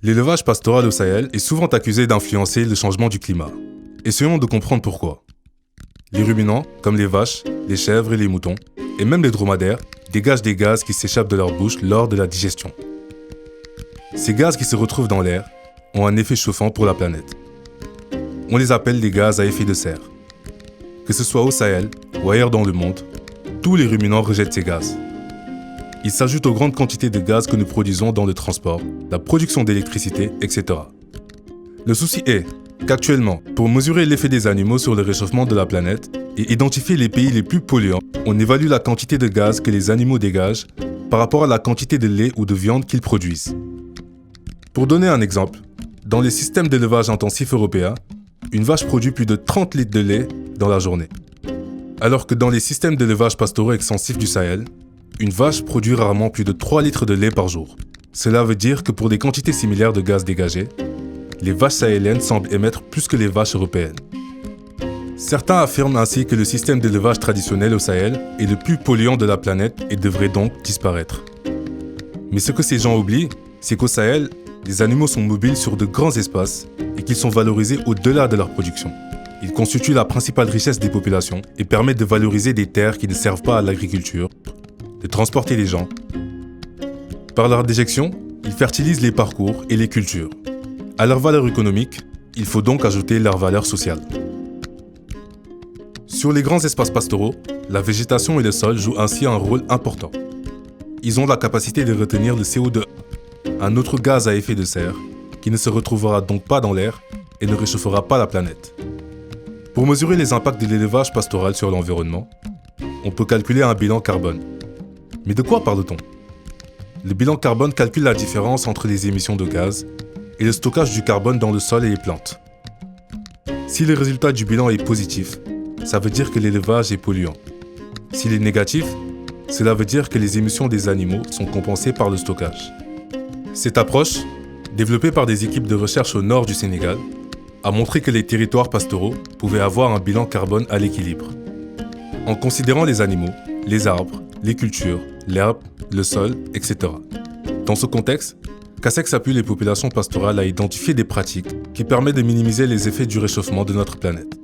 L'élevage pastoral au Sahel est souvent accusé d'influencer le changement du climat. Essayons de comprendre pourquoi. Les ruminants, comme les vaches, les chèvres et les moutons, et même les dromadaires, dégagent des gaz qui s'échappent de leur bouche lors de la digestion. Ces gaz qui se retrouvent dans l'air ont un effet chauffant pour la planète. On les appelle les gaz à effet de serre. Que ce soit au Sahel ou ailleurs dans le monde, tous les ruminants rejettent ces gaz. Ils s'ajoutent aux grandes quantités de gaz que nous produisons dans le transport, la production d'électricité, etc. Le souci est qu'actuellement, pour mesurer l'effet des animaux sur le réchauffement de la planète et identifier les pays les plus polluants, on évalue la quantité de gaz que les animaux dégagent par rapport à la quantité de lait ou de viande qu'ils produisent. Pour donner un exemple, dans les systèmes d'élevage intensif européens, une vache produit plus de 30 litres de lait dans la journée. Alors que dans les systèmes d'élevage pastoraux extensifs du Sahel, une vache produit rarement plus de 3 litres de lait par jour. Cela veut dire que pour des quantités similaires de gaz dégagés, les vaches sahéliennes semblent émettre plus que les vaches européennes. Certains affirment ainsi que le système d'élevage traditionnel au Sahel est le plus polluant de la planète et devrait donc disparaître. Mais ce que ces gens oublient, c'est qu'au Sahel, les animaux sont mobiles sur de grands espaces et qu'ils sont valorisés au-delà de leur production. Ils constituent la principale richesse des populations et permettent de valoriser des terres qui ne servent pas à l'agriculture, de transporter les gens. Par leur déjection, ils fertilisent les parcours et les cultures. À leur valeur économique, il faut donc ajouter leur valeur sociale. Sur les grands espaces pastoraux, la végétation et le sol jouent ainsi un rôle important. Ils ont la capacité de retenir le CO2, un autre gaz à effet de serre, qui ne se retrouvera donc pas dans l'air et ne réchauffera pas la planète. Pour mesurer les impacts de l'élevage pastoral sur l'environnement, on peut calculer un bilan carbone. Mais de quoi parle-t-on? Le bilan carbone calcule la différence entre les émissions de gaz et le stockage du carbone dans le sol et les plantes. Si le résultat du bilan est positif, ça veut dire que l'élevage est polluant. S'il est négatif, cela veut dire que les émissions des animaux sont compensées par le stockage. Cette approche, développée par des équipes de recherche au nord du Sénégal, a montré que les territoires pastoraux pouvaient avoir un bilan carbone à l'équilibre. En considérant les animaux, les arbres, les cultures, l'herbe, le sol, etc. Dans ce contexte, Kassex appuie les populations pastorales à identifier des pratiques qui permettent de minimiser les effets du réchauffement de notre planète.